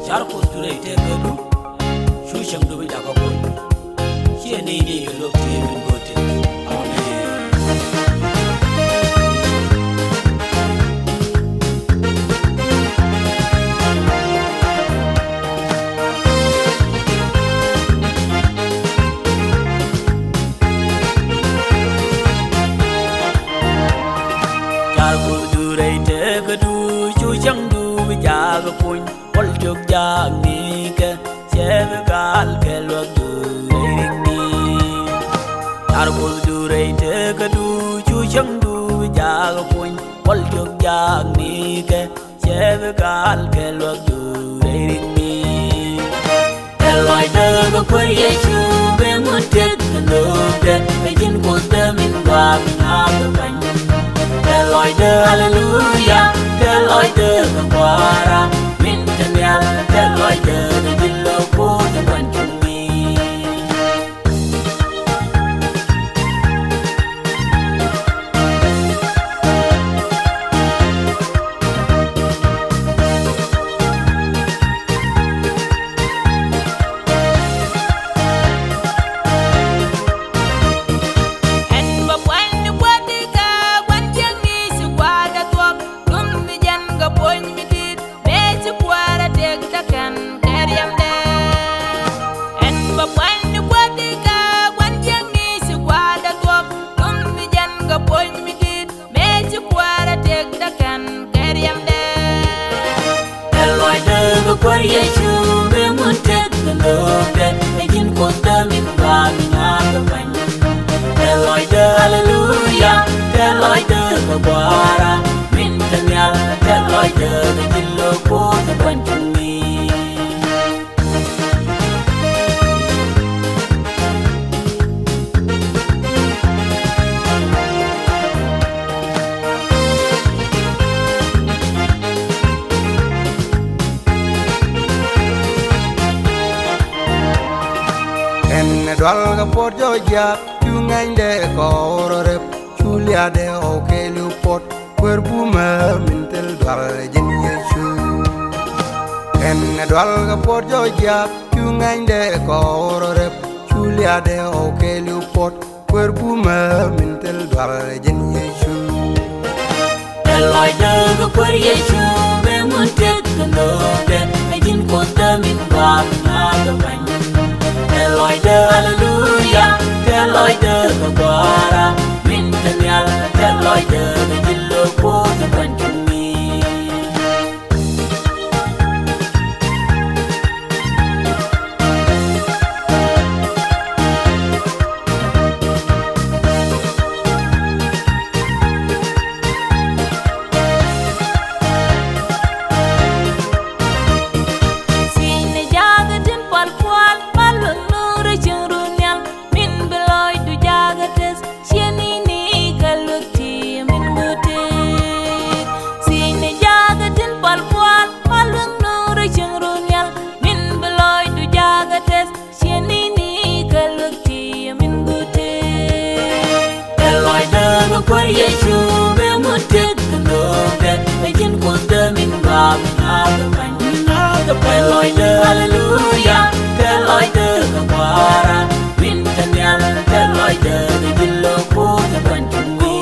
charcoal to the Tekedu, Shusham do it a couple. She and Nini, you look to him and go to. Point, all took young Nika, Sevegal, Kellogg, do me. Arbol do rate a do, Chuchang do, Jaga Point, all took young Nika, Sevegal, Kellogg, do me. Eloy the Korean, Bemut, the look that begin with them in Wapping out the bank. Eloy the Hallelujah. Eloy the Guara, Mintanel, Eloy the Dillo, the one to me. Korean, we won't take the love that making quote them in Wapping out the bank. Eloy the Hallelujah, Eloy the Guara, Mintanel, Eloy the Dillo, the one to me. Dwalga pot joja, chungain de kororep, chulia de oke lupot, kwerpuma mintel dwal jin yesu. En dwalga pot joja, chungain de kororep, chulia de oke lupot, kwerpuma mintel dwal jin yesu. Eloy the Korean, we won't take the love that making quote them in Wapping out the bank. Eloy the Hallelujah, Eloy the Guara, Mintanel, Eloy the Dillo, the one to me. Korean, we won't take the love that making quote them in Wapping out the bank. Eloy the Hallelujah, Eloy the Guara, Mintanel, Eloy the Dillo, the one to me.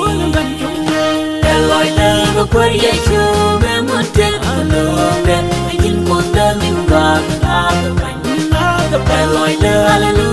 Eloy the Korean, we won't take the love that making quote them in Wapping out the bank. Eloy the Hallelujah.